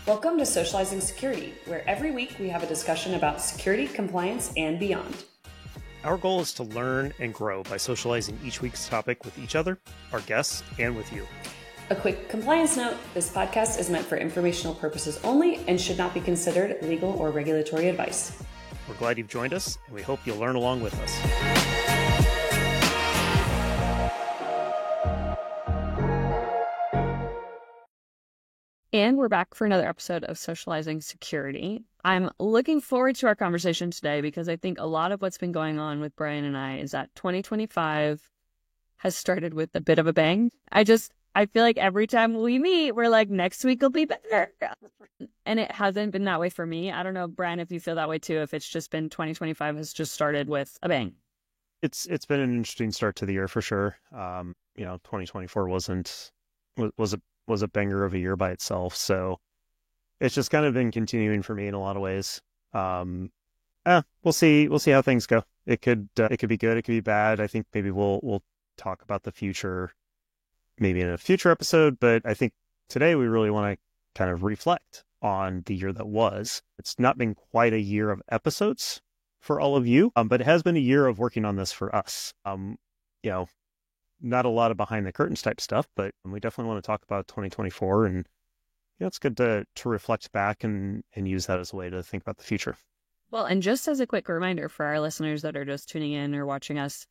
Welcome to Socializing Security, where every week we have a discussion about security, compliance, and beyond. Our goal is to learn and grow by socializing each week's topic with each other, our guests, and with you. A quick compliance note, this podcast is meant for informational purposes only and should not be considered legal or regulatory advice. We're glad you've joined us, and we hope you'll learn along with us. And we're back for another episode of Socializing Security. I'm looking forward to our conversation today because I think a lot of what's been going on with Brian and I is that 2025 has started with a bit of a bang. I feel like every time we meet, we're like, next week will be better. And it hasn't been that way for me. I don't know, Brian, if you feel that way too, if it's just been 2025 has just started with a bang. It's been an interesting start to the year for sure. 2024 was a banger of a year by itself. So it's just kind of been continuing for me in a lot of ways. We'll see how things go. It could be good. It could be bad. I think maybe we'll talk about the future maybe in a future episode, but I think today we really want to kind of reflect on the year that was. It's not been quite a year of episodes for all of you, but it has been a year of working on this for us. Not a lot of behind the curtains type stuff, but we definitely want to talk about 2024, and it's good to reflect back and use that as a way to think about the future. Well, and just as a quick reminder for our listeners that are just tuning in or watching us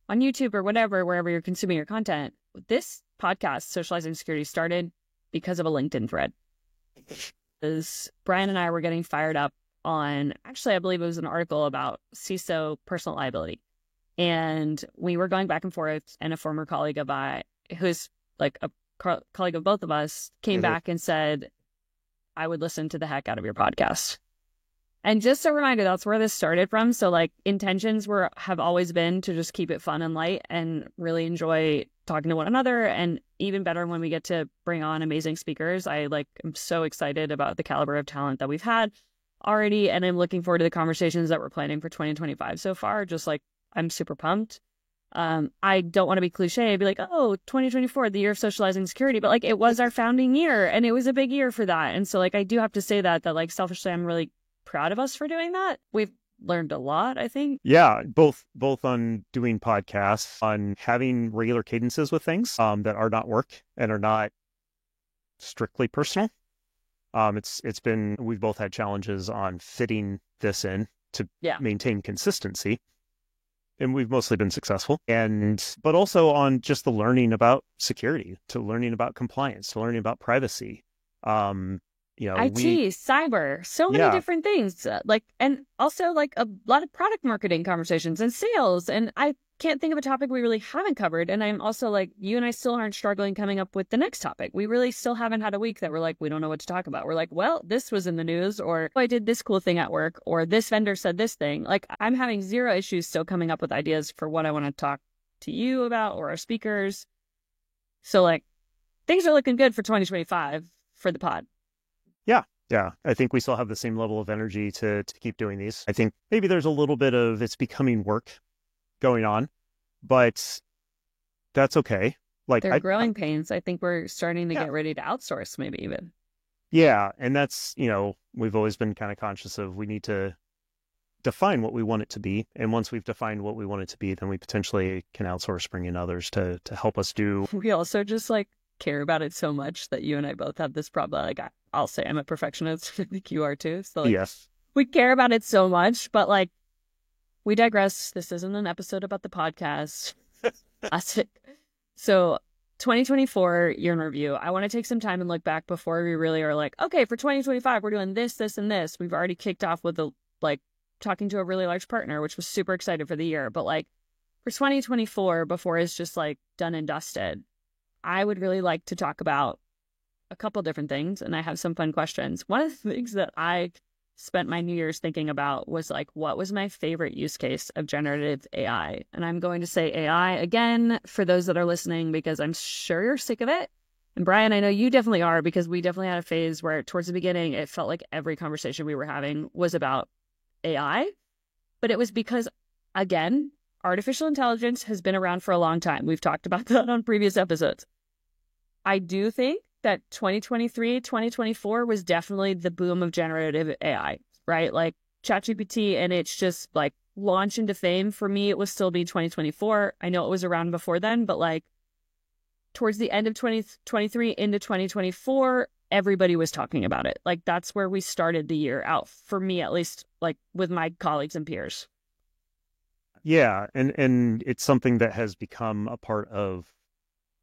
on YouTube or whatever, wherever you're consuming your content, this podcast, Socializing Security, started because of a LinkedIn thread. As Brian and I were getting fired up on, actually, I believe it was an article about CISO personal liability. And we were going back and forth, and a former colleague of mine, who's like a colleague of both of us, came back and said, I would listen to the heck out of your podcast. And just a reminder, that's where this started from. So like intentions have always been to just keep it fun and light and really enjoy talking to one another. And even better when we get to bring on amazing speakers. I'm so excited about the caliber of talent that we've had already. And I'm looking forward to the conversations that we're planning for 2025 so far. Just like, I'm super pumped. I don't want to be cliche and be like, 2024, the year of socializing security, but like it was our founding year and it was a big year for that. And so like, I do have to say that like selfishly, I'm really proud of us for doing that. We've learned a lot, I think. Yeah, both on doing podcasts, on having regular cadences with things that are not work and are not strictly personal. We've both had challenges on fitting this in to maintain consistency. And we've mostly been successful. But also on just the learning about security, to learning about compliance, to learning about privacy. IT, cyber, so many different things. And also like a lot of product marketing conversations and sales. And I can't think of a topic we really haven't covered. And I'm also like, you and I still aren't struggling coming up with the next topic. We really still haven't had a week that we're like, we don't know what to talk about. We're like, well, this was in the news, or I did this cool thing at work, or this vendor said this thing. Like I'm having zero issues still coming up with ideas for what I want to talk to you about or our speakers. So like things are looking good for 2025 for the pod. Yeah. I think we still have the same level of energy to keep doing these. I think maybe there's a little bit of it's becoming work going on, but that's okay. Like they're growing pains. I think we're starting to get ready to outsource maybe even. Yeah. And that's, we've always been kind of conscious of we need to define what we want it to be. And once we've defined what we want it to be, then we potentially can outsource, bring in others to help us do. We also just like care about it so much that you and I both have this problem. Like I'll say I'm a perfectionist. I think you are too. So like, yes, we care about it so much, but like we digress. This isn't an episode about the podcast. So 2024 year in review. I want to take some time and look back before we really are like, okay, for 2025, we're doing this, this, and this. We've already kicked off with talking to a really large partner, which was super excited for the year. But like for 2024, before it's just like done and dusted, I would really like to talk about a couple different things, and I have some fun questions. One of the things that I spent my New Year's thinking about was like, what was my favorite use case of generative AI? And I'm going to say AI again for those that are listening, because I'm sure you're sick of it. And Brian, I know you definitely are, because we definitely had a phase where towards the beginning, it felt like every conversation we were having was about AI. But it was because, again, artificial intelligence has been around for a long time. We've talked about that on previous episodes. I do think that 2023, 2024 was definitely the boom of generative AI, right? Like ChatGPT, and it's just like launch into fame. For me, it will still be 2024. I know it was around before then, but like towards the end of 2023 into 2024, everybody was talking about it. Like that's where we started the year out, for me at least, like with my colleagues and peers. Yeah, and it's something that has become a part of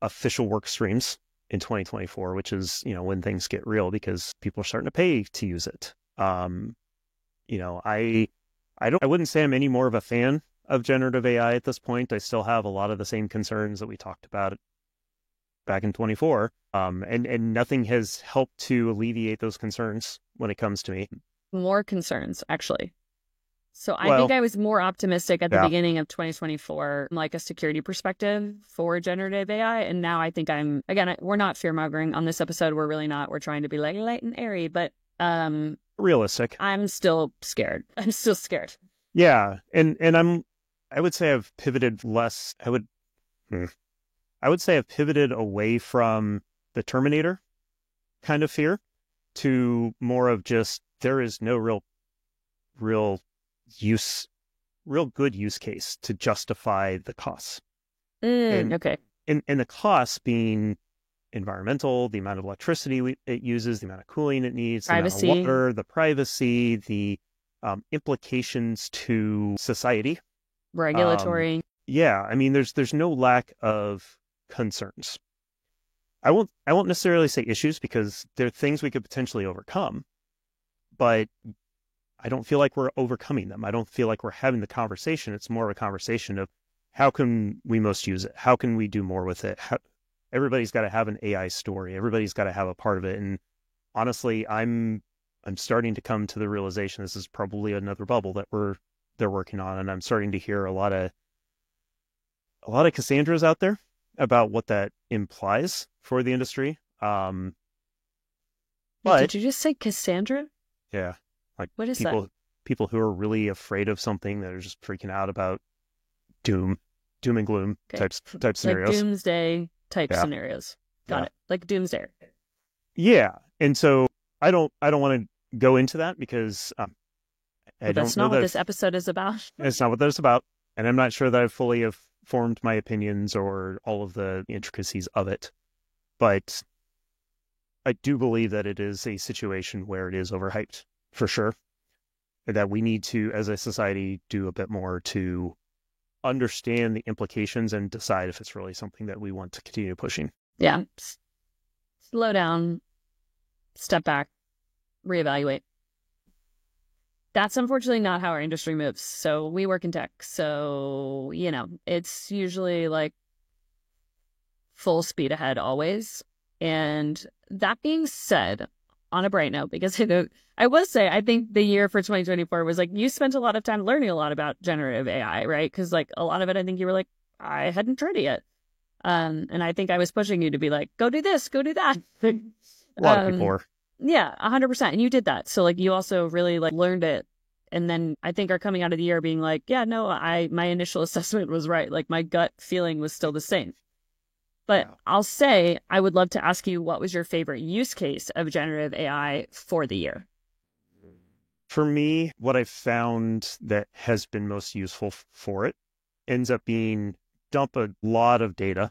official work streams in 2024, which is, when things get real because people are starting to pay to use it. I wouldn't say I'm any more of a fan of generative AI at this point. I still have a lot of the same concerns that we talked about back in 24. And nothing has helped to alleviate those concerns when it comes to me. More concerns, actually. So I think I was more optimistic at the beginning of 2024, from like a security perspective for generative AI. And now I think we're not fear-mongering on this episode. We're really not. We're trying to be like light and airy, but realistic. I'm still scared. I'm still scared. Yeah. And I would say I've pivoted less. I would say I've pivoted away from the Terminator kind of fear to more of just, there is no real good use case to justify the costs. Okay. And the costs being environmental, the amount of electricity it uses, the amount of cooling it needs, privacy, the amount of water, the privacy, the implications to society, regulatory. I mean, there's no lack of concerns. I won't necessarily say issues, because there are things we could potentially overcome, but I don't feel like we're overcoming them. I don't feel like we're having the conversation. It's more of a conversation of how can we most use it? How can we do more with it? Everybody's got to have an AI story. Everybody's got to have a part of it. And honestly, I'm starting to come to the realization this is probably another bubble that they're working on. And I'm starting to hear a lot of Cassandras out there about what that implies for the industry. But did you just say Cassandra? Yeah. Like, what is that? People who are really afraid of something, that are just freaking out about doom and gloom type scenarios. Like doomsday type scenarios. Got it. Like doomsday. Yeah. And so I don't want to go into that, because that's not what this episode is about. It's not what that's about. And I'm not sure that I fully have formed my opinions or all of the intricacies of it. But I do believe that it is a situation where it is overhyped, for sure. That we need to, as a society, do a bit more to understand the implications and decide if it's really something that we want to continue pushing. Yeah. Slow down, step back, reevaluate. That's unfortunately not how our industry moves. So we work in tech. So, it's usually like full speed ahead always. And that being said, on a bright note, because I will say, I think the year for 2024 was like, you spent a lot of time learning a lot about generative AI, right? Because like a lot of it, I think you were like, I hadn't tried it yet. And I think I was pushing you to be like, go do this, go do that. A lot of people were. Yeah, 100%. And you did that. So like you also really like learned it. And then I think are coming out of the year being like, yeah, no, my initial assessment was right. Like my gut feeling was still the same. But I'll say, I would love to ask you, what was your favorite use case of generative AI for the year? For me, what I've found that has been most useful for it ends up being dump a lot of data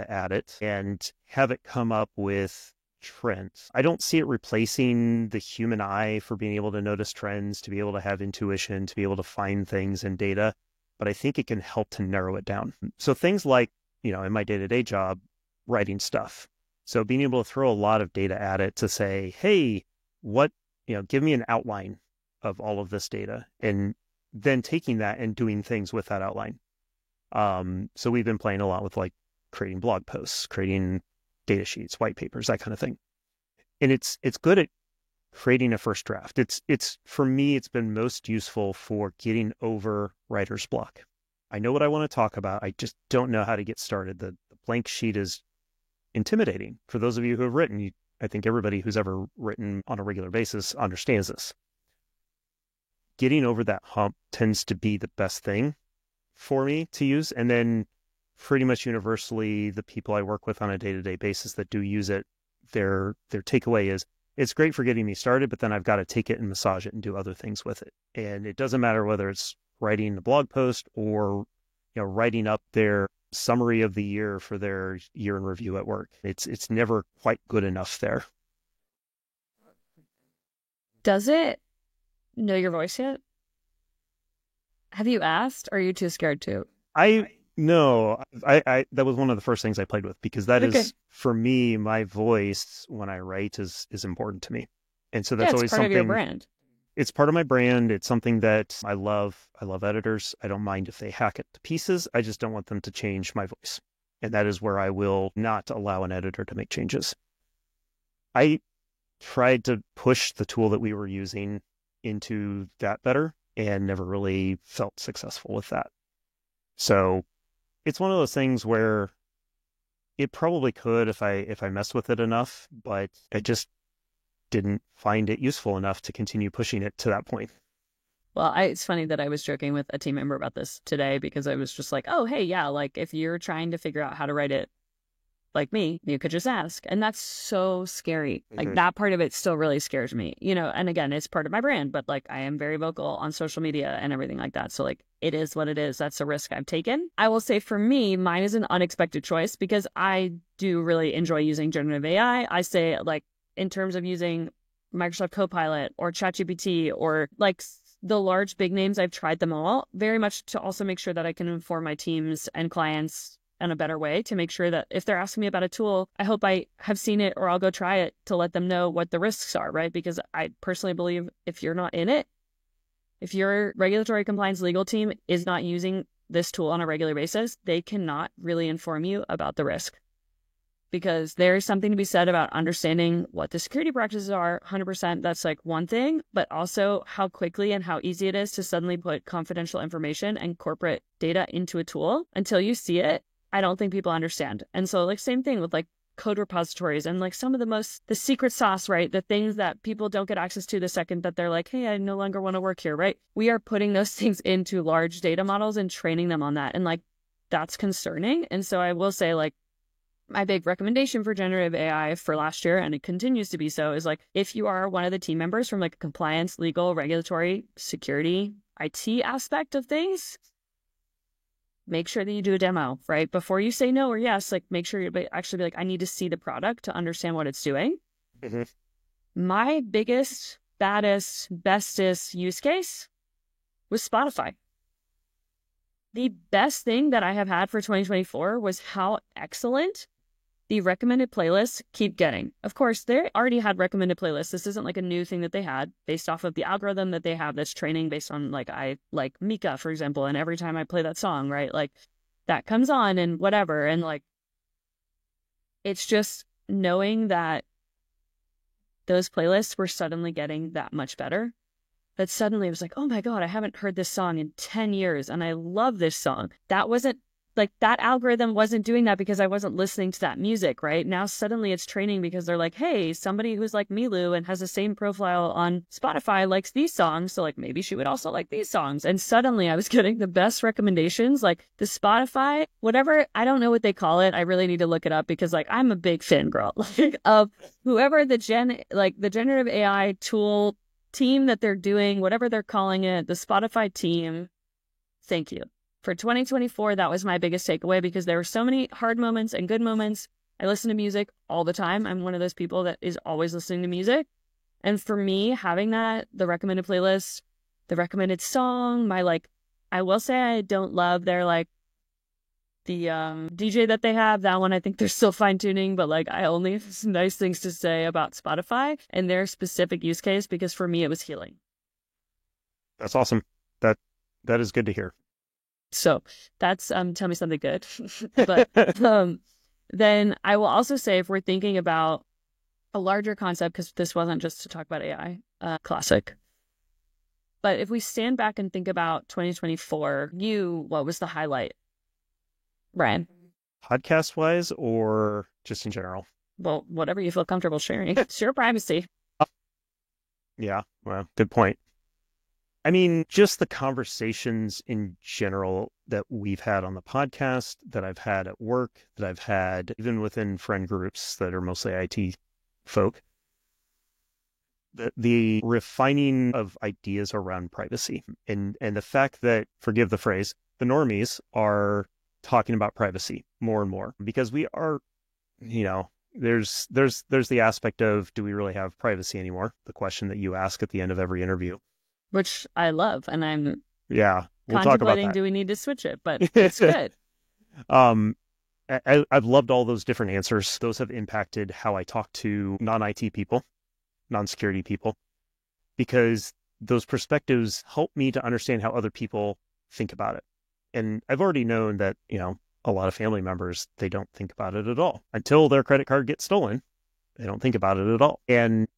at it and have it come up with trends. I don't see it replacing the human eye for being able to notice trends, to be able to have intuition, to be able to find things in data, but I think it can help to narrow it down. So things like, in my day-to-day job, writing stuff. So being able to throw a lot of data at it to say, hey, give me an outline of all of this data, and then taking that and doing things with that outline. So we've been playing a lot with like creating blog posts, creating data sheets, white papers, that kind of thing. And it's good at creating a first draft. It's for me, it's been most useful for getting over writer's block. I know what I want to talk about. I just don't know how to get started. The blank sheet is intimidating. For those of you who have written, I think everybody who's ever written on a regular basis understands this. Getting over that hump tends to be the best thing for me to use. And then pretty much universally the people I work with on a day-to-day basis that do use it, their takeaway is, it's great for getting me started, but then I've got to take it and massage it and do other things with it. And it doesn't matter whether it's writing a blog post or, writing up their summary of the year for their year in review at work. It's never quite good enough there. Does it know your voice yet? Have you asked? Or are you too scared to? No, I that was one of the first things I played with, because that is, for me, my voice when I write is important to me. And so that's always part something. of your brand. It's part of my brand. It's something that I love. I love editors. I don't mind if they hack it to pieces. I just don't want them to change my voice. And that is where I will not allow an editor to make changes. I tried to push the tool that we were using into that better and never really felt successful with that. So it's one of those things where it probably could if I messed with it enough, but I just didn't find it useful enough to continue pushing it to that point. Well, it's funny that I was joking with a team member about this today, because I was just like, oh, hey, yeah, like if you're trying to figure out how to write it like me, you could just ask. And that's so scary. Like that part of it still really scares me, and again, it's part of my brand, but like I am very vocal on social media and everything like that. So like it is what it is. That's a risk I've taken. I will say for me, mine is an unexpected choice because I do really enjoy using generative AI. I say like in terms of using Microsoft Copilot or ChatGPT or like the large big names, I've tried them all very much to also make sure that I can inform my teams and clients in a better way, to make sure that if they're asking me about a tool, I hope I have seen it or I'll go try it to let them know what the risks are, right? Because I personally believe if you're not in it, if your regulatory compliance legal team is not using this tool on a regular basis, they cannot really inform you about the risk. Because there's something to be said about understanding what the security practices are. 100%, that's like one thing, but also how quickly and how easy it is to suddenly put confidential information and corporate data into a tool. Until you see it, I don't think people understand. And so like same thing with like code repositories and like some of the secret sauce, right? The things that people don't get access to the second that they're like, hey, I no longer want to work here, right? We are putting those things into large data models and training them on that. And like, that's concerning. And so I will say like, my big recommendation for generative AI for last year, and it continues to be so, is like, if you are one of the team members from like a compliance, legal, regulatory, security, IT aspect of things, make sure that you do a demo, right? Before you say no or yes, like make sure you actually be like, I need to see the product to understand what it's doing. My biggest, baddest, bestest use case was Spotify. The best thing that I have had for 2024 was how excellent the recommended playlists keep getting. Of course, they already had recommended playlists. This isn't like a new thing that they had based off of the algorithm that they have that's training based on like, I like Mika, for example. And every time I play that song, right, like that comes on and whatever. And like, it's just knowing that those playlists were suddenly getting that much better. That suddenly it was like, oh my God, I haven't heard this song in 10 years and I love this song. That wasn't like, that algorithm wasn't doing that because I wasn't listening to that music, right? Now suddenly it's training because they're like, hey, somebody who's like Milu and has the same profile on Spotify likes these songs. So like maybe she would also like these songs. And suddenly I was getting the best recommendations, like the Spotify, whatever, I don't know what they call it. I really need to look it up because like I'm a big fangirl like of whoever the generative AI tool team that they're doing, whatever they're calling it, the Spotify team. Thank you. For 2024, that was my biggest takeaway because there were so many hard moments and good moments. I listen to music all the time. I'm one of those people that is always listening to music. And for me, having that, the recommended playlist, the recommended song, I will say I don't love their the DJ that they have. That one, I think they're still fine tuning, but like I only have some nice things to say about Spotify and their specific use case because for me, it was healing. That's awesome. That is good to hear. So that's tell me something good. But then I will also say if we're thinking about a larger concept, because this wasn't just to talk about AI, classic. But if we stand back and think about 2024, what was the highlight, Brian? Podcast wise or just in general? Well, whatever you feel comfortable sharing. It's your privacy. Yeah, well, good point. I mean, just the conversations in general that we've had on the podcast, that I've had at work, that I've had even within friend groups that are mostly IT folk, the refining of ideas around privacy and the fact that, forgive the phrase, the normies are talking about privacy more and more because we are, there's the aspect of, do we really have privacy anymore? The question that you ask at the end of every interview. Which I love, and I'm we'll talk about that. Do we need to switch it? But it's good. I've loved all those different answers. Those have impacted how I talk to non-IT people, non-security people, because those perspectives help me to understand how other people think about it. And I've already known that, a lot of family members, they don't think about it at all. Until their credit card gets stolen, they don't think about it at all. And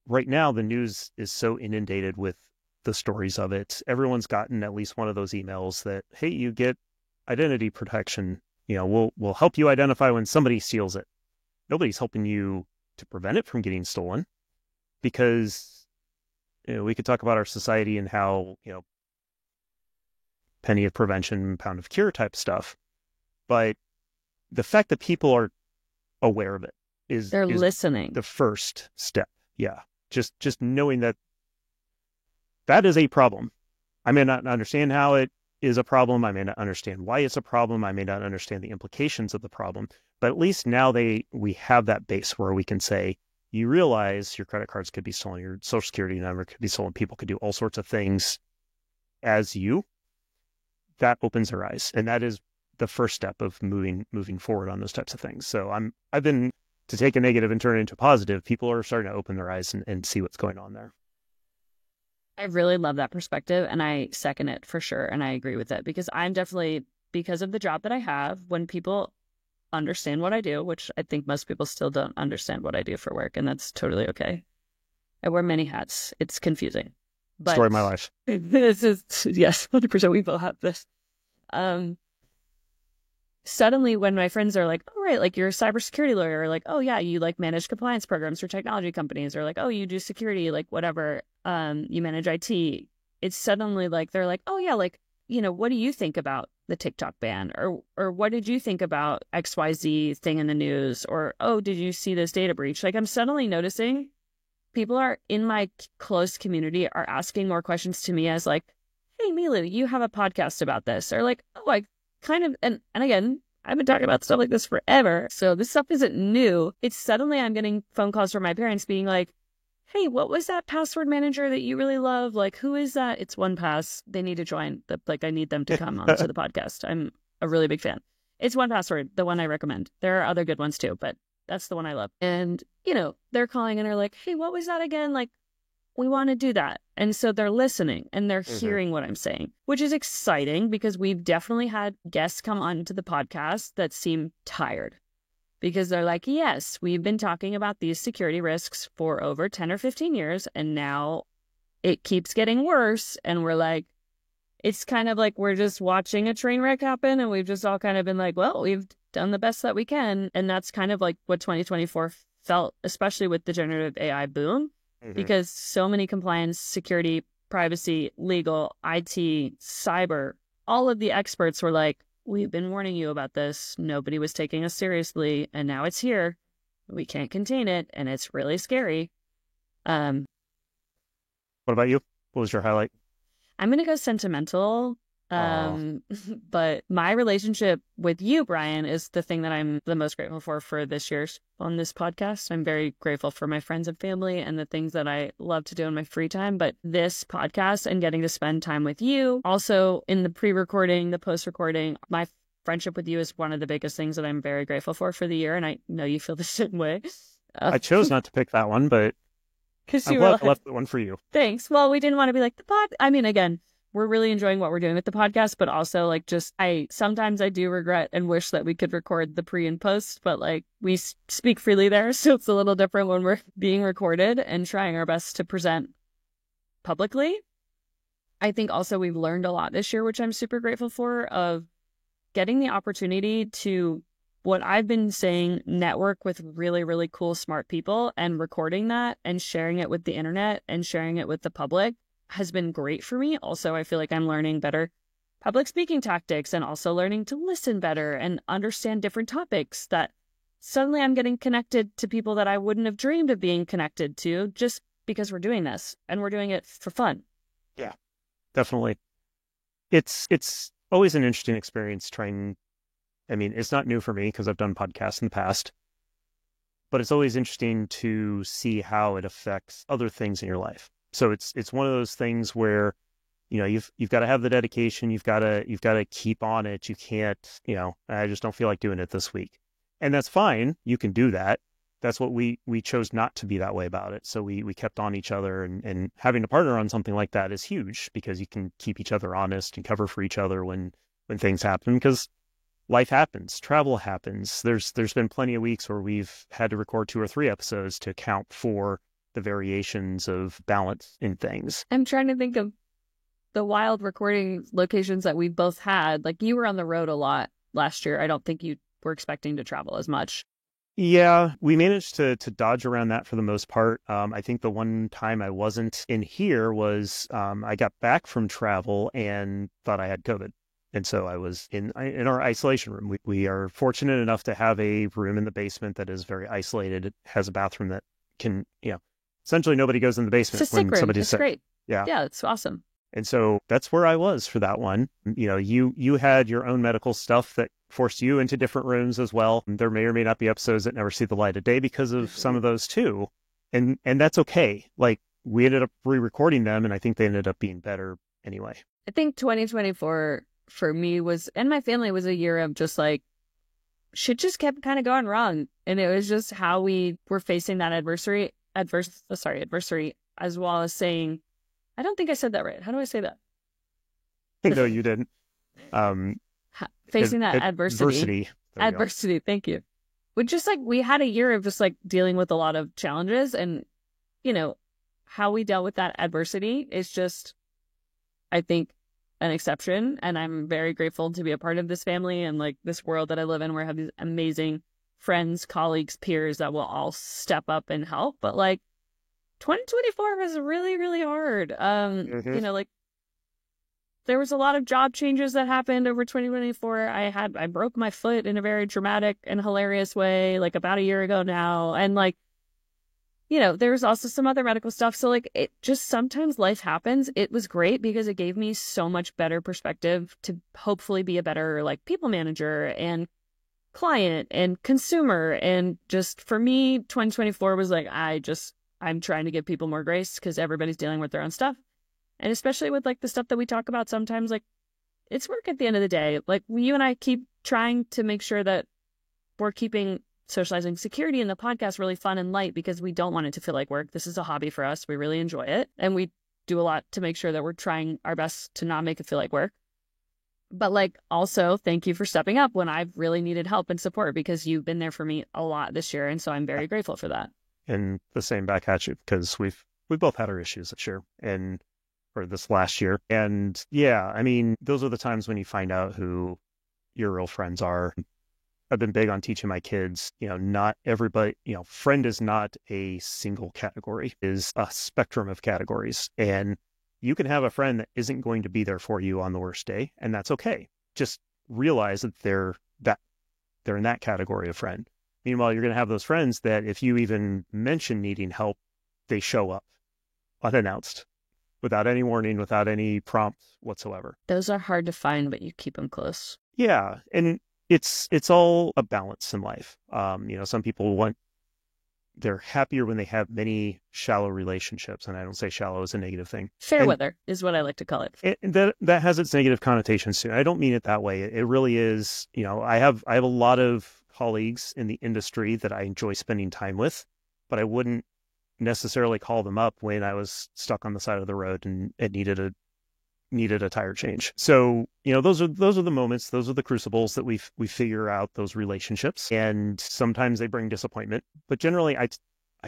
right now, the news is so inundated with the stories of it. Everyone's gotten at least one of those emails that, hey, you get identity protection. We'll help you identify when somebody steals it. Nobody's helping you to prevent it from getting stolen, because we could talk about our society and how, penny of prevention, pound of cure type stuff. But the fact that people are aware of it is listening. The first step. Yeah. Just knowing that is a problem. I may not understand how it is a problem. I may not understand why it's a problem. I may not understand the implications of the problem, but at least now we have that base where we can say, you realize your credit cards could be stolen, your social security number could be stolen, people could do all sorts of things as you. That opens their eyes. And that is the first step of moving forward on those types of things. So I've been, to take a negative and turn it into a positive, people are starting to open their eyes and see what's going on there. I really love that perspective, and I second it for sure. And I agree with it, because I'm definitely, because of the job that I have, when people understand what I do, which I think most people still don't understand what I do for work, and that's totally okay. I wear many hats. It's confusing. But story of my life. This is, yes, 100%. We both have this. Suddenly, when my friends are like, oh, right, like you're a cybersecurity lawyer, or like, oh, yeah, you like manage compliance programs for technology companies, or like, oh, you do security, like whatever, you manage IT. It's suddenly like, they're like, oh, yeah, like, what do you think about the TikTok ban? Or what did you think about XYZ thing in the news? Or, oh, did you see this data breach? Like, I'm suddenly noticing people are in my close community are asking more questions to me as like, hey, Milu, you have a podcast about this. Or like, oh, I kind of, and again, I've been talking about stuff like this forever. So this stuff isn't new. It's suddenly I'm getting phone calls from my parents being like, hey, what was that password manager that you really love? Like, who is that? It's 1Pass. They need to join. I need them to come onto the podcast. I'm a really big fan. It's 1Password, the one I recommend. There are other good ones too, but that's the one I love. And, they're calling and are like, hey, what was that again? Like, we want to do that. And so they're listening and they're hearing what I'm saying, which is exciting, because we've definitely had guests come onto the podcast that seem tired, because they're like, yes, we've been talking about these security risks for over 10 or 15 years, and now it keeps getting worse. And we're like, it's kind of like we're just watching a train wreck happen, and we've just all kind of been like, well, we've done the best that we can. And that's kind of like what 2024 felt, especially with the generative AI boom, because so many compliance, security, privacy, legal, IT, cyber, all of the experts were like, we've been warning you about this. Nobody was taking us seriously, and now it's here. We can't contain it, and it's really scary. What about you? What was your highlight? I'm going to go sentimental. But my relationship with you, Brian, is the thing that I'm the most grateful for this year on this podcast. I'm very grateful for my friends and family and the things that I love to do in my free time. But this podcast and getting to spend time with you, also in the pre-recording, the post-recording, my friendship with you is one of the biggest things that I'm very grateful for the year. And I know you feel the same way. I chose not to pick that one, but I left the one for you. Thanks. Well, we didn't want to be like the pod. I mean, again, we're really enjoying what we're doing with the podcast, but also like sometimes I do regret and wish that we could record the pre and post, but like we speak freely there. So it's a little different when we're being recorded and trying our best to present publicly. I think also we've learned a lot this year, which I'm super grateful for, of getting the opportunity to, what I've been saying, network with really, really cool, smart people, and recording that and sharing it with the internet and sharing it with the public. has been great for me. Also, I feel like I'm learning better public speaking tactics and also learning to listen better and understand different topics that suddenly I'm getting connected to people that I wouldn't have dreamed of being connected to just because we're doing this and we're doing it for fun. Yeah, definitely. It's always an interesting experience trying. I mean, it's not new for me because I've done podcasts in the past, but it's always interesting to see how it affects other things in your life. So it's one of those things where, you know, you've got to have the dedication, you've got to keep on it. You can't, you know, I just don't feel like doing it this week. And that's fine. You can do that. That's what we chose not to be that way about it. So we kept on each other, and having a partner on something like that is huge because you can keep each other honest and cover for each other when things happen, because life happens, travel happens. There's been plenty of weeks where we've had to record 2 or 3 episodes to account for the variations of balance in things. I'm trying to think of the wild recording locations that we both had. Like, you were on the road a lot last year. I don't think you were expecting to travel as much. Yeah, we managed to dodge around that for the most part. I think the one time I wasn't in here was I got back from travel and thought I had COVID. And so I was in our isolation room. We are fortunate enough to have a room in the basement that is very isolated. It has a bathroom that can, you know, essentially nobody goes in the basement It's a sick when room. somebody's It's sick. great. Yeah. Yeah, it's awesome. And so that's where I was for that one. You know, you had your own medical stuff that forced you into different rooms as well. There may or may not be episodes that never see the light of day because of some of those too. And that's okay. Like, we ended up re-recording them, and I think they ended up being better anyway. I think 2024 for me was, and my family, was a year of just like, shit just kept kind of going wrong. And it was just how we were facing that adversary, as well as saying, I don't think I said that right. How do I say that? No, you didn't. Facing that adversity. Adversity. Thank you. But just like, we had a year of just like dealing with a lot of challenges, and, you know, how we dealt with that adversity is just, I think, an exception. And I'm very grateful to be a part of this family and like this world that I live in, where I have these amazing friends, colleagues, peers that will all step up and help. But like, 2024 was really, really hard. You know, like, there was a lot of job changes that happened over 2024. I broke my foot in a very dramatic and hilarious way, like about a year ago now. And like, you know, there was also some other medical stuff. So like, it just, sometimes life happens. It was great because it gave me so much better perspective to hopefully be a better like people manager and client and consumer. And just for me, 2024 was like, I'm trying to give people more grace because everybody's dealing with their own stuff. And especially with like the stuff that we talk about sometimes, like, it's work at the end of the day. Like, you and I keep trying to make sure that we're keeping socializing security in the podcast really fun and light, because we don't want it to feel like work. This is a hobby for us. We really enjoy it. And we do a lot to make sure that we're trying our best to not make it feel like work. But like, also, thank you for stepping up when I've really needed help and support, because you've been there for me a lot this year. And so I'm very grateful for that. And the same back at you, because we both had our issues this year or this last year. And yeah, I mean, those are the times when you find out who your real friends are. I've been big on teaching my kids, you know, not everybody, you know, friend is not a single category, it is a spectrum of categories. And you can have a friend that isn't going to be there for you on the worst day, and that's okay. Just realize that they're in that category of friend. Meanwhile, you're going to have those friends that if you even mention needing help, they show up unannounced, without any warning, without any prompt whatsoever. Those are hard to find, but you keep them close. Yeah. And it's all a balance in life. You know, some people they're happier when they have many shallow relationships. And I don't say shallow is a negative thing. Fair weather is what I like to call it. That has its negative connotations too. I don't mean it that way. It really is, you know, I have a lot of colleagues in the industry that I enjoy spending time with, but I wouldn't necessarily call them up when I was stuck on the side of the road and it needed a tire change. So, you know, those are the moments, those are the crucibles that we figure out those relationships, and sometimes they bring disappointment, but generally I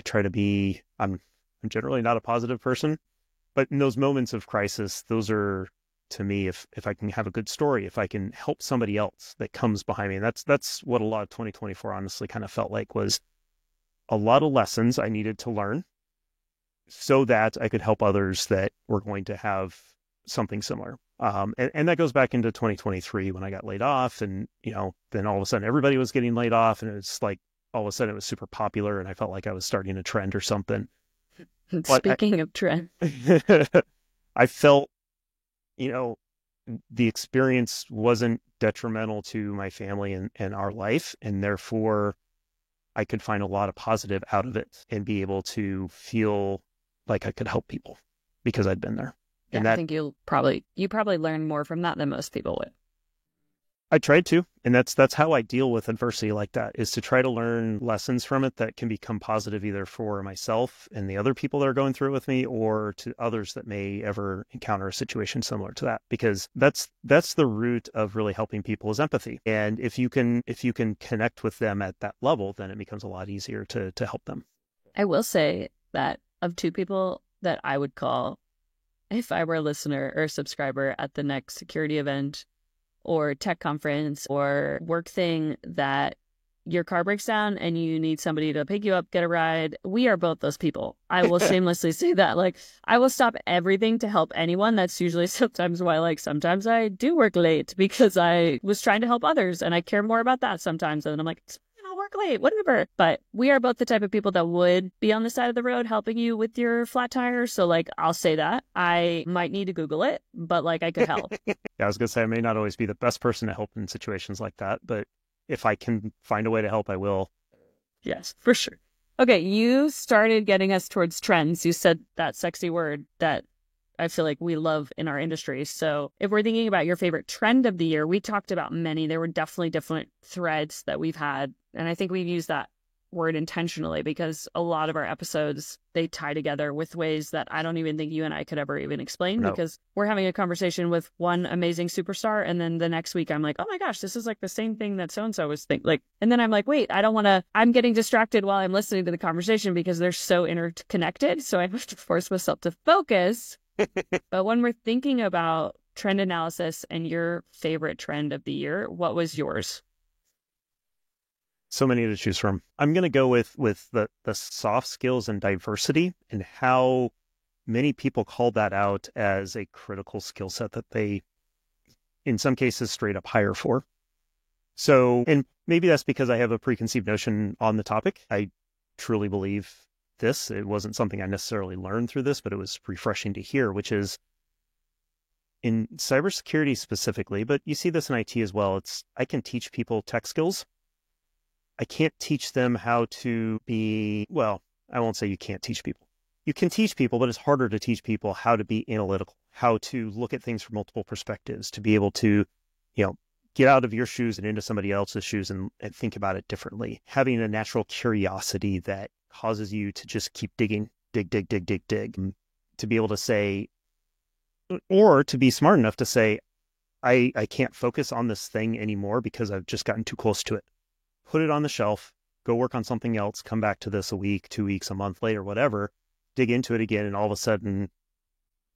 try to be, I'm generally not a positive person, but in those moments of crisis, those are, to me, if I can have a good story, if I can help somebody else that comes behind me. And that's what a lot of 2024 honestly kind of felt like, was a lot of lessons I needed to learn so that I could help others that were going to have something similar. And that goes back into 2023 when I got laid off, and, then all of a sudden everybody was getting laid off, and it's like, all of a sudden it was super popular, and I felt like I was starting a trend or something. Speaking of trend, I felt, the experience wasn't detrimental to my family and our life, and therefore I could find a lot of positive out of it and be able to feel like I could help people because I'd been there. Yeah, And I that think you probably learn more from that than most people would. I tried to, and that's how I deal with adversity like that, is to try to learn lessons from it that can become positive either for myself and the other people that are going through it with me, or to others that may ever encounter a situation similar to that. Because that's the root of really helping people, is empathy. And if you can connect with them at that level, then it becomes a lot easier to help them. I will say that of two people that I would call, if I were a listener or a subscriber at the next security event or tech conference or work thing, that your car breaks down and you need somebody to pick you up, get a ride, we are both those people. I will shamelessly say that. Like, I will stop everything to help anyone. That's usually sometimes why, sometimes I do work late because I was trying to help others and I care more about that sometimes. And I'm like, I'll work late, whatever. But we are both the type of people that would be on the side of the road helping you with your flat tire. So I'll say that. I might need to Google it, but I could help. Yeah, I was going to say, I may not always be the best person to help in situations like that, but if I can find a way to help, I will. Yes, for sure. Okay, you started getting us towards trends. You said that sexy word that I feel like we love in our industry. So if we're thinking about your favorite trend of the year, we talked about many. There were definitely different threads that we've had. And I think we've used that word intentionally because a lot of our episodes, they tie together with ways that I don't even think you and I could ever even explain. No. Because we're having a conversation with one amazing superstar, and then the next week I'm like, oh my gosh, this is the same thing that so-and-so was thinking. And then I'm like, wait, I'm getting distracted while I'm listening to the conversation because they're so interconnected. So I have to force myself to focus. But when we're thinking about trend analysis and your favorite trend of the year, what was yours? So many to choose from. I'm going to go with the soft skills and diversity, and how many people call that out as a critical skill set that they, in some cases, straight up hire for. So, and maybe that's because I have a preconceived notion on the topic. I truly believe this. It wasn't something I necessarily learned through this, but it was refreshing to hear, which is in cybersecurity specifically, but you see this in IT as well. I can teach people tech skills. I can't teach them how to be, well, I won't say you can't teach people. You can teach people, but it's harder to teach people how to be analytical, how to look at things from multiple perspectives, to be able to, get out of your shoes and into somebody else's shoes and think about it differently. Having a natural curiosity that causes you to just keep digging, dig, to be able to say, or to be smart enough to say, I can't focus on this thing anymore because I've just gotten too close to it. Put it on the shelf, go work on something else, come back to this a week, 2 weeks, a month later, whatever, dig into it again, and all of a sudden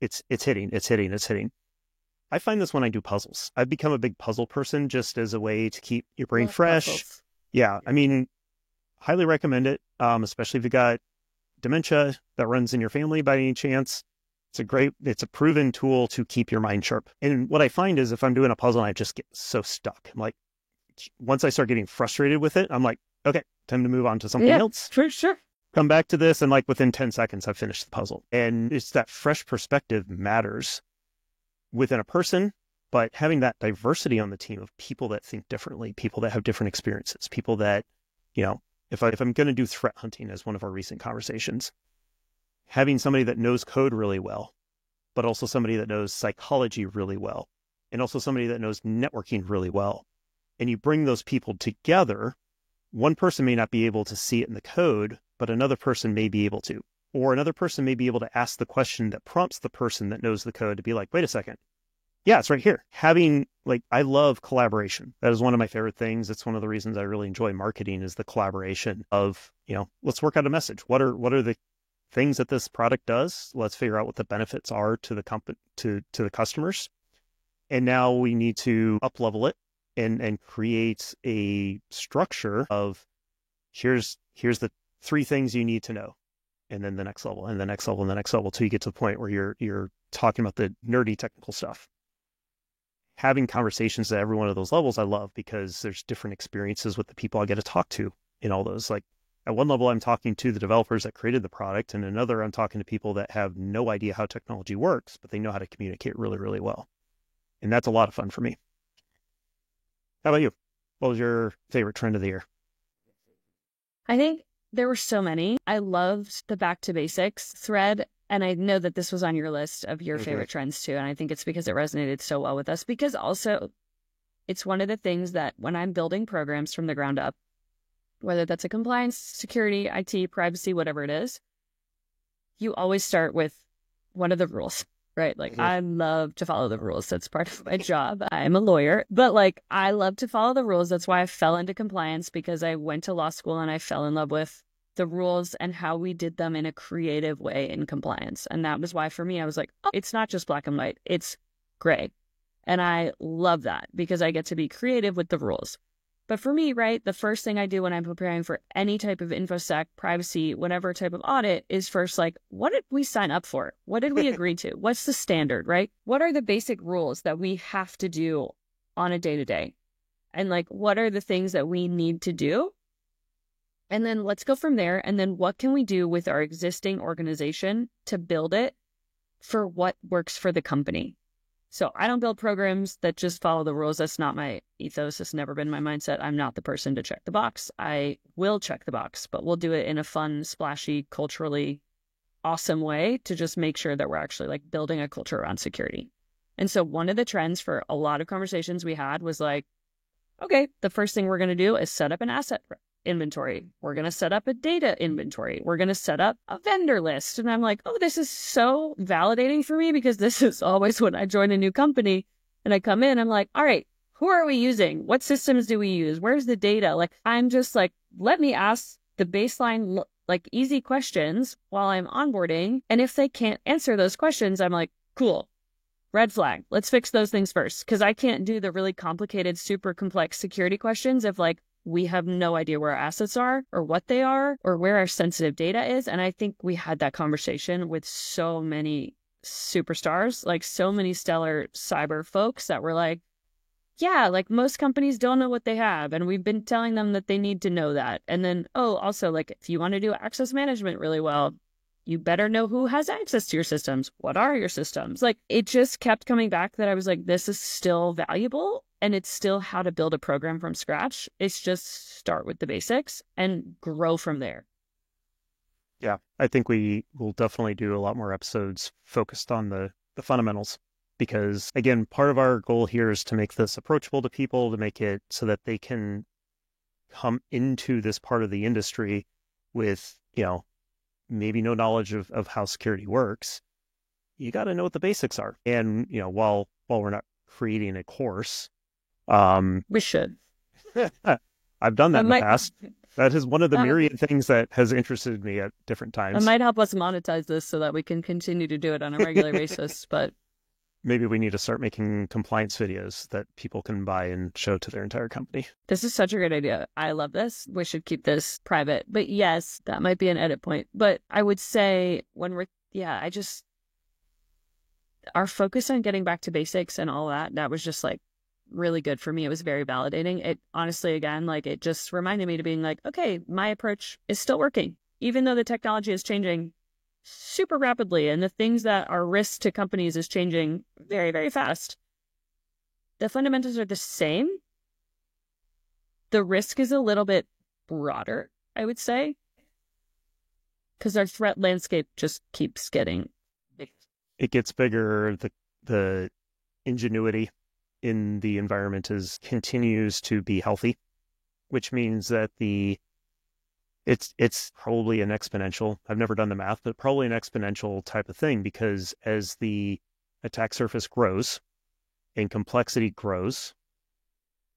it's hitting. I find this when I do puzzles. I've become a big puzzle person just as a way to keep your brain fresh. Puzzles. Yeah, I mean, highly recommend it, especially if you got dementia that runs in your family by any chance. It's a proven tool to keep your mind sharp. And what I find is if I'm doing a puzzle and I just get so stuck, I'm like, once I start getting frustrated with it, I'm like, okay, time to move on to something else. For sure. Come back to this, and within 10 seconds, I've finished the puzzle. And it's that fresh perspective matters within a person, but having that diversity on the team of people that think differently, people that have different experiences, people that, if I'm going to do threat hunting as one of our recent conversations, having somebody that knows code really well, but also somebody that knows psychology really well, and also somebody that knows networking really well. And you bring those people together, one person may not be able to see it in the code, but another person may be able to. Or another person may be able to ask the question that prompts the person that knows the code to be like, wait a second. Yeah, it's right here. I love collaboration. That is one of my favorite things. It's one of the reasons I really enjoy marketing, is the collaboration of, let's work out a message. What are the things that this product does? Let's figure out what the benefits are to the company, to the customers. And now we need to up-level it and create a structure of here's the 3 things you need to know. and then the next level, and the next level, and the next level, till you get to the point where you're talking about the nerdy technical stuff. Having conversations at every one of those levels I love, because there's different experiences with the people I get to talk to in all those. Like at one level, I'm talking to the developers that created the product, and another, I'm talking to people that have no idea how technology works, but they know how to communicate really, really well. And that's a lot of fun for me. How about you? What was your favorite trend of the year? I think there were so many. I loved the back to basics thread. And I know that this was on your list of your favorite trends too. And I think it's because it resonated so well with us, because also it's one of the things that when I'm building programs from the ground up, whether that's a compliance, security, IT, privacy, whatever it is, you always start with one of the rules, right? Like I love to follow the rules. That's part of my job. I'm a lawyer, but like I love to follow the rules. That's why I fell into compliance, because I went to law school and I fell in love with the rules and how we did them in a creative way in compliance. And that was why for me, I was like, oh, it's not just black and white, it's gray. And I love that because I get to be creative with the rules. But for me, right, the first thing I do when I'm preparing for any type of InfoSec, privacy, whatever type of audit is first like, what did we sign up for? What did we agree to? What's the standard, right? What are the basic rules that we have to do on a day-to-day? And like, what are the things that we need to do? And then let's go from there. And then what can we do with our existing organization to build it for what works for the company? So I don't build programs that just follow the rules. That's not my ethos. It's never been my mindset. I'm not the person to check the box. I will check the box, but we'll do it in a fun, splashy, culturally awesome way to just make sure that we're actually like building a culture around security. And so one of the trends for a lot of conversations we had was like, okay, the first thing we're going to do is set up an asset inventory. We're going to set up a data inventory. We're going to set up a vendor list. And I'm like, oh, this is so validating for me, because this is always when I join a new company and I come in, I'm like, all right, who are we using? What systems do we use? Where's the data? Like, I'm just like, let me ask the baseline, like easy questions while I'm onboarding. And if they can't answer those questions, I'm like, cool. Red flag. Let's fix those things first. Because I can't do the really complicated, super complex security questions if like, we have no idea where our assets are or what they are or where our sensitive data is. And I think we had that conversation with so many superstars, like so many stellar cyber folks that were like, yeah, like most companies don't know what they have. And we've been telling them that they need to know that. And then, oh, also like if you want to do access management really well, you better know who has access to your systems. What are your systems? Like it just kept coming back that I was like, this is still valuable. And it's still how to build a program from scratch. It's just start with the basics and grow from there. Yeah, I think we will definitely do a lot more episodes focused on the fundamentals, because again, part of our goal here is to make this approachable to people, to make it so that they can come into this part of the industry with, you know, maybe no knowledge of how security works. You got to know what the basics are. And, you know, while we're not creating a course, we should. I've done that in the past. That is one of the myriad things that has interested me at different times. It might help us monetize this so that we can continue to do it on a regular basis. But maybe we need to start making compliance videos that people can buy and show to their entire company. This is such a great idea. I love this. We should keep this private. But yes, that might be an edit point. But I would say when we're, our focus on getting back to basics and all that was just like really good for me. It was very validating. It honestly, again, like it just reminded me to being like, okay, my approach is still working, even though the technology is changing super rapidly and the things that are risks to companies is changing very, very fast. The fundamentals are the same. The risk is a little bit broader, I would say, because our threat landscape just keeps getting big. It gets bigger. The ingenuity in the environment continues to be healthy, which means that it's probably an exponential. I've never done the math, but probably an exponential type of thing, because as the attack surface grows and complexity grows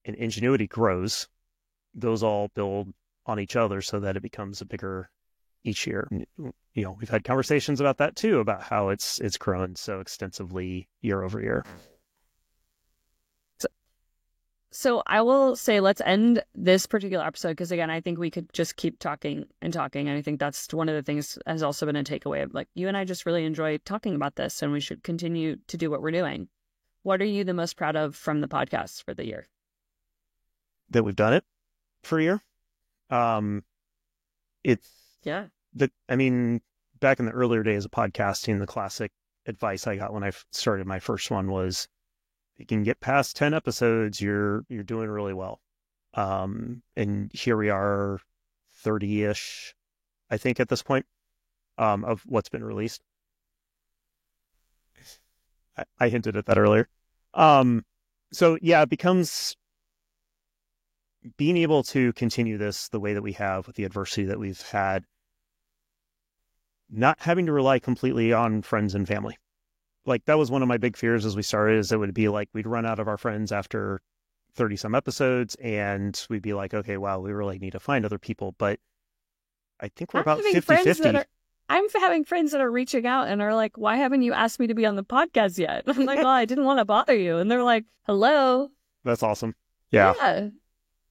and ingenuity grows, those all build on each other so that it becomes a bigger each year. You know, we've had conversations about that too, about how it's grown so extensively year over year. So I will say let's end this particular episode because, again, I think we could just keep talking and talking. And I think that's one of the things has also been a takeaway of like, you and I just really enjoy talking about this and we should continue to do what we're doing. What are you the most proud of from the podcast for the year? That we've done it for a year. Back in the earlier days of podcasting, the classic advice I got when I started my first one was, if you can get past 10 episodes, you're doing really well. And here we are 30-ish, I think at this point, of what's been released. I hinted at that earlier. So yeah, it becomes being able to continue this the way that we have with the adversity that we've had, not having to rely completely on friends and family. Like that was one of my big fears as we started, is it would be like we'd run out of our friends after 30 some episodes and we'd be like, okay, wow, we really need to find other people. But I think we're about 50-50. I'm having friends that are reaching out and are like, why haven't you asked me to be on the podcast yet? I'm like, well, I didn't want to bother you. And they're like, hello. That's awesome. Yeah.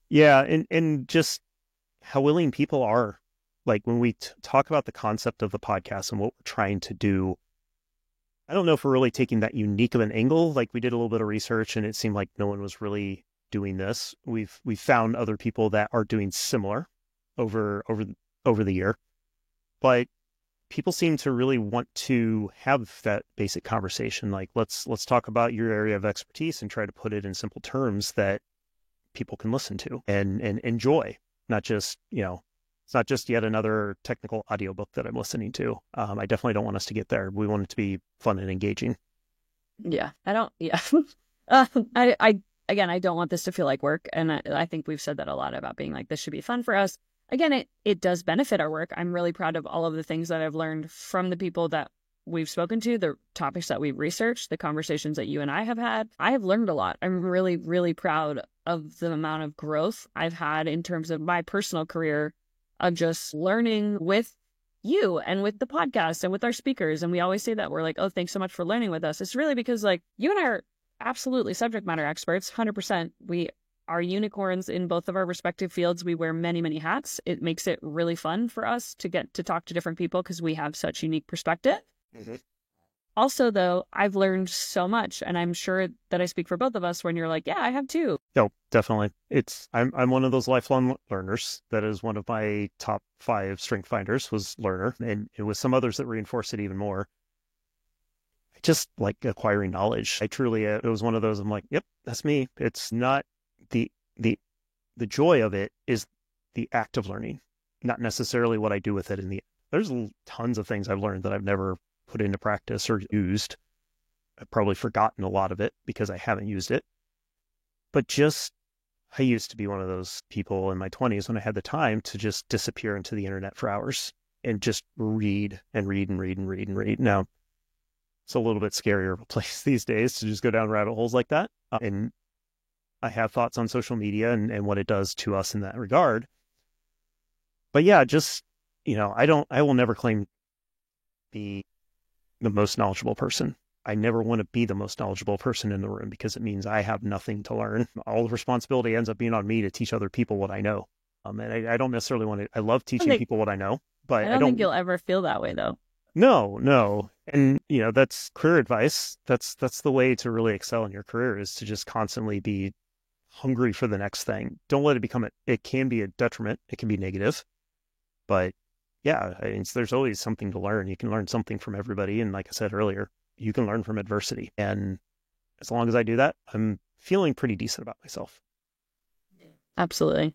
Yeah. And just how willing people are. Like when we talk about the concept of the podcast and what we're trying to do, I don't know if we're really taking that unique of an angle. Like we did a little bit of research and it seemed like no one was really doing this. We've found other people that are doing similar over the year, but people seem to really want to have that basic conversation. Like let's talk about your area of expertise and try to put it in simple terms that people can listen to and enjoy. Not just, it's not just yet another technical audiobook that I'm listening to. I definitely don't want us to get there. We want it to be fun and engaging. Yeah, I don't want this to feel like work. And I think we've said that a lot about being like, this should be fun for us. Again, it does benefit our work. I'm really proud of all of the things that I've learned from the people that we've spoken to, the topics that we've researched, the conversations that you and I have had. I have learned a lot. I'm really, really proud of the amount of growth I've had in terms of my personal career of just learning with you and with the podcast and with our speakers. And we always say that we're like, oh, thanks so much for learning with us. It's really because like you and I are absolutely subject matter experts, 100%. We are unicorns in both of our respective fields. We wear many, many hats. It makes it really fun for us to get to talk to different people because we have such unique perspective. Mm-hmm. Also, though, I've learned so much, and I'm sure that I speak for both of us when you're like, yeah, I have too. No, definitely. I'm one of those lifelong learners. That is one of my top 5 strength finders was learner, and it was some others that reinforced it even more. I just like acquiring knowledge. I truly, it was one of those, I'm like, yep, that's me. It's not the joy of it is the act of learning, not necessarily what I do with it in the end. There's tons of things I've learned that I've never put into practice or used. I've probably forgotten a lot of it because I haven't used it. But I used to be one of those people in my 20s when I had the time to just disappear into the internet for hours and just read and read and read and read and read. Now, it's a little bit scarier of a place these days to just go down rabbit holes like that. And I have thoughts on social media and what it does to us in that regard. But yeah, just, I will never claim to be the most knowledgeable person. I never want to be the most knowledgeable person in the room because it means I have nothing to learn. All the responsibility ends up being on me to teach other people what I know. And I don't necessarily want to, I love teaching people what I know, but I don't think you'll ever feel that way though. No. And that's career advice. That's the way to really excel in your career, is to just constantly be hungry for the next thing. Don't let it it can be a detriment. It can be negative, but yeah, there's always something to learn. You can learn something from everybody. And like I said earlier, you can learn from adversity. And as long as I do that, I'm feeling pretty decent about myself. Absolutely.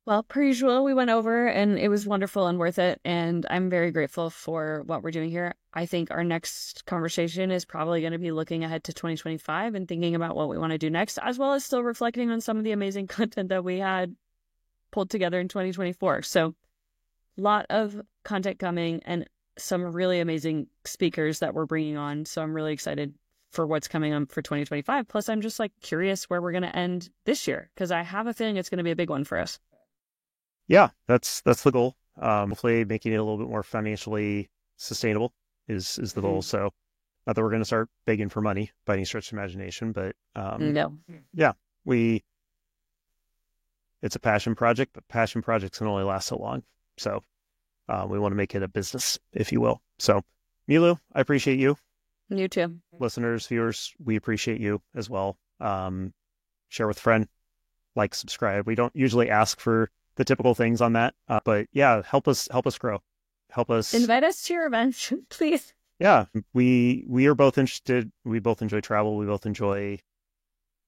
Well, per usual, we went over and it was wonderful and worth it. And I'm very grateful for what we're doing here. I think our next conversation is probably going to be looking ahead to 2025 and thinking about what we want to do next, as well as still reflecting on some of the amazing content that we had pulled together in 2024. So a lot of content coming and some really amazing speakers that we're bringing on. So I'm really excited for what's coming up for 2025. Plus, I'm just like curious where we're going to end this year because I have a feeling it's going to be a big one for us. Yeah, that's the goal. Hopefully making it a little bit more financially sustainable is the goal. So not that we're going to start begging for money by any stretch of imagination, but no. Yeah, it's a passion project, but passion projects can only last so long. So we want to make it a business, if you will. So Milu, I appreciate you. You too. Listeners, viewers, we appreciate you as well. Share with a friend, like, subscribe. We don't usually ask for the typical things on that, but yeah, help us grow. Help us. Invite us to your events, please. Yeah, we are both interested. We both enjoy travel. We both enjoy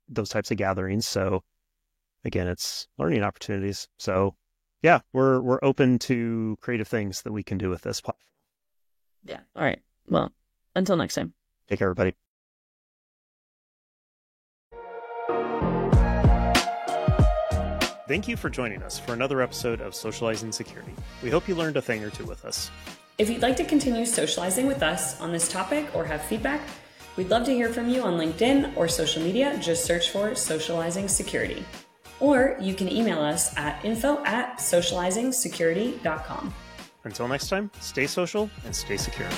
those types of gatherings. So again, it's learning opportunities. So yeah, we're open to creative things that we can do with this platform. Yeah. All right. Well, until next time. Take care, everybody. Thank you for joining us for another episode of Socializing Security. We hope you learned a thing or two with us. If you'd like to continue socializing with us on this topic or have feedback, we'd love to hear from you on LinkedIn or social media. Just search for Socializing Security. Or you can email us at info@socializingsecurity.com. Until next time, stay social and stay secure.